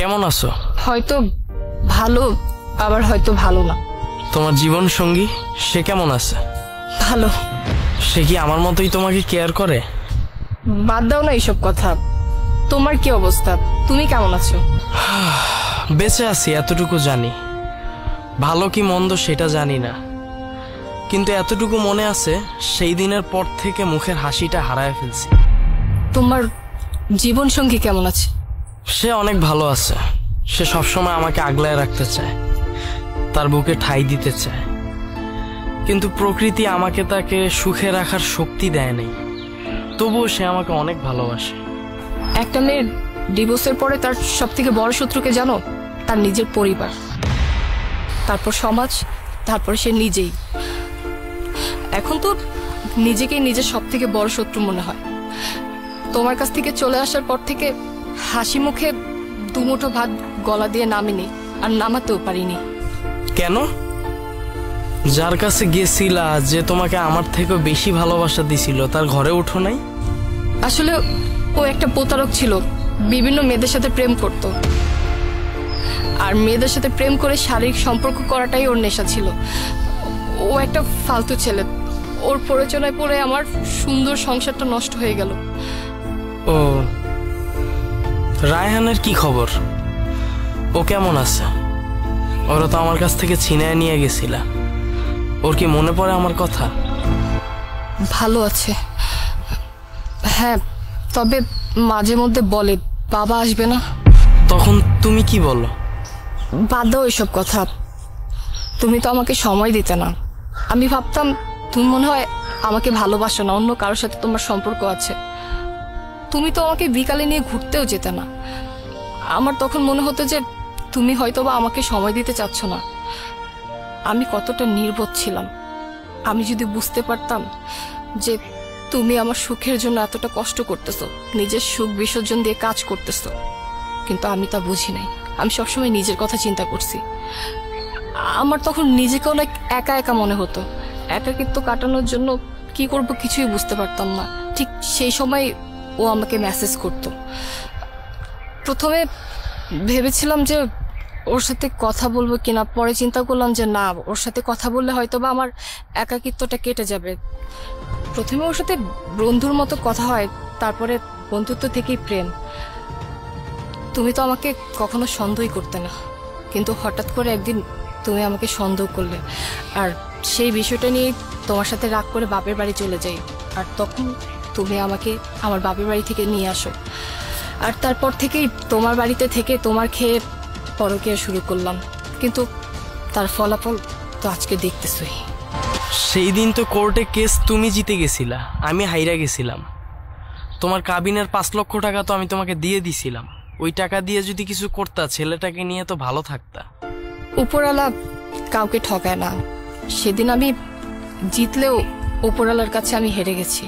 কেমন আছো? হয়তো ভালো, আবার হয়তো ভালো না। তোমার জীবন সঙ্গী সে কেমন আছে? ভালো। সে কি আমার মতোই তোমাকে কেয়ার করে? বাদ দাও না এইসব কথা। তোমার কি অবস্থা? তুমি কেমন আছো? বেঁচে আছি এতটুকু জানি, ভালো কি মন্দ সেটা জানি না, কিন্তু এতটুকু মনে আছে সেই দিনের পর থেকে মুখের হাসিটা হারায় ফেলছি। তোমার জীবন সঙ্গী কেমন আছে? সে অনেক ভালো আছে। সে সবসময় আমাকে আগলায় রাখতে চায়, তার বুকে ঠাঁই দিতে চায়, কিন্তু প্রকৃতি আমাকে তাকে সুখে রাখার শক্তি দেয় নাই। তবুও সে আমাকে অনেক ভালোবাসে। একটা মেয়ের ডিভোর্সের পরে তার সব থেকে বড় শত্রুকে জানো? তার নিজের পরিবার, তারপর সমাজ, তারপর সে নিজেই। এখন তো নিজেকেই নিজের সব থেকে বড় শত্রু মনে হয়। তোমার কাছ থেকে চলে আসার পর থেকে হাসি মুখে দুমুঠো ভাত গলা দিয়ে নামিনি, আর নামাতেও পারিনি। কেন? যার কাছে গেছিলা, যে তোমাকে আমার থেকে বেশি ভালোবাসা দিছিল, তার ঘরে উঠো নাই? আসলে ও একটা প্রতারক ছিল, বিভিন্ন মেয়েদের সাথে প্রেম করত, আর মেয়েদের সাথে প্রেম করে শারীরিক সম্পর্ক করাটাই ওর নেশা ছিল। ও একটা ফালতু ছেলে। ওর প্ররোচনায় পড়ে আমার সুন্দর সংসারটা নষ্ট হয়ে গেল। ও, রায়হানের কি খবর? ও কেমন আছে? ওরা তো আমার কাছ থেকে ছিনায় নিয়ে গেছিলা। ওর কি মনে পড়ে আমার কথা? ভালো আছে, হ্যাঁ, তবে মাঝে মধ্যে বলে বাবা আসবে না। তখন তুমি কি বলো? বাদ দাও এসব কথা। তুমি তো আমাকে সময় দিতে না। আমি ভাবতাম তুমি মনে হয় আমাকে ভালোবাসো না, অন্য কারোর সাথে তোমার সম্পর্ক আছে। তুমি তো আমাকে বিকালে নিয়ে ঘুরতেও যেতে না। আমার তখন মনে হতো যে তুমি হয়তোবা আমাকে সময় দিতে চাচ্ছ না। আমি কতটা নির্বোধ ছিলাম। আমি যদি বুঝতে পারতাম যে তুমি আমার সুখের জন্য এতটা কষ্ট করতেছো, নিজের সুখ বিসর্জন দিয়ে কাজ করতেছো, কিন্তু আমি তা বুঝি নাই। আমি সবসময় নিজের কথা চিন্তা করছি। আমার তখন নিজেকে অনেক একা একা মনে হতো। একাকিত্ব কাটানোর জন্য কি করব কিছুই বুঝতে পারতাম না। ঠিক সেই সময় ও আমাকে মেসেজ করতো। প্রথমে ভেবেছিলাম যে ওর সাথে কথা বলবো কিনা, পরে চিন্তা করলাম যে না, ওর সাথে কথা বললে হয়তো বা আমার একাকিত্বটা কেটে যাবে। প্রথমে ওর সাথে বন্ধুর মতো কথা হয়, তারপরে বন্ধুত্ব থেকেই প্রেম। তুমি তো আমাকে কখনো সন্দেহই করতে না, কিন্তু হঠাৎ করে একদিন তুমি আমাকে সন্দেহ করলে, আর সেই বিষয়টা নিয়ে তোমার সাথে রাগ করে বাপের বাড়ি চলে যাই। আর তখন তুমি আমাকে আমার বাপের বাড়ি থেকে নিয়ে আসো, আর তারপর থেকেই তোমার বাড়িতে থেকে তোমার খেয়ে পরকীয়া শুরু করলাম। কিন্তু তার ফলাফল তো আজকে দেখতেছই। সেই দিন তো কোর্টে কেস তুমি জিতে গেছিলা, আমি হাইরা গেছিলাম। তোমার কাবিনের 5 লক্ষ টাকা তো আমি তোমাকে দিয়ে দিছিলাম। ওই টাকা দিয়ে যদি কিছু করতা, ছেলেটাকে নিয়ে তো ভালো থাকতা। উপরওয়ালা কাউকে ঠকায় না। সেদিন আমি জিতলেও উপরওয়ালার কাছে আমি হেরে গেছি।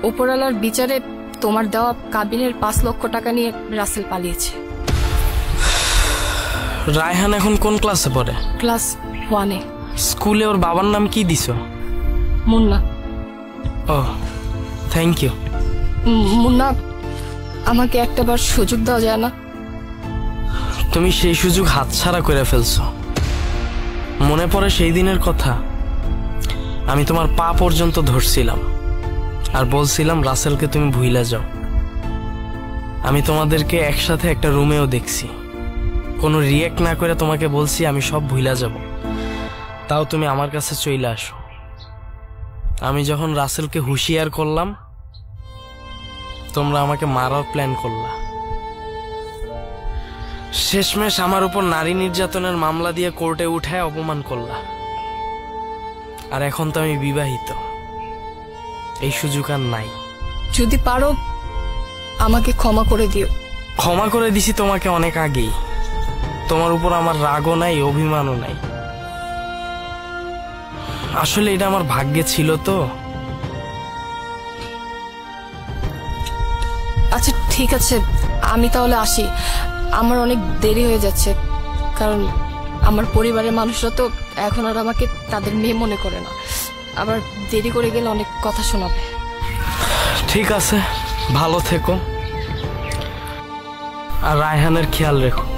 উপরওয়ালার বিচারে তোমার দেওয়া কাবিনের 5 লক্ষ টাকা নিয়ে রাসেল পালিয়েছে। রায়হান এখন কোন ক্লাসে পড়ে? ক্লাস 1-এ। স্কুলে ওর বাবার নাম কি দিছো? মুন্না। ও, থ্যাংক ইউ। মুন্না, আমাকে একটাবার সুযোগ দেওয়া যায় না? তুমি সেই সুযোগ হাতছাড়া করে ফেলছো। মনে পড়ে সেই দিনের কথা? আমি তোমার পা পর্যন্ত ধরছিলাম আর বলছিলাম রাসেলকে তুমি ভুইলা যাও। আমি তোমাদেরকে একসাথে একটা রুমেও দেখছি, কোনো রিয়েক্ট না করে তোমাকে বলছি আমি সব ভুইলা যাব, তাও তুমি আমার কাছে চলে আসো। আমি যখন রাসেলকে হুঁশিয়ার করলাম, তোমরা আমাকে মারার প্ল্যান করলা। শেষমেশ আমার উপর নারী নির্যাতনের মামলা দিয়ে কোর্টে উঠায় অপমান করলা। আর এখন তো আমি বিবাহিত, এই সুযোগ আর নাই। যদি পারো আমাকে ক্ষমা করে দিও। ক্ষমা করে দিছি তোমাকে অনেক আগেই। তোমার উপর আমার রাগও নাই, অভিমানও নাই। আসলে এটা আমার ভাগ্যে ছিল তো। আচ্ছা ঠিক আছে, আমি তাহলে আসি। আমার অনেক দেরি হয়ে যাচ্ছে, কারণ আমার পরিবারের মানুষরা তো এখন আর আমাকে তাদের মেয়ে মনে করে না। আবার দেরি করে গেলে অনেক কথা শোনাবে। ঠিক আছে, ভালো থেকো। আর রায়হানের খেয়াল রেখো।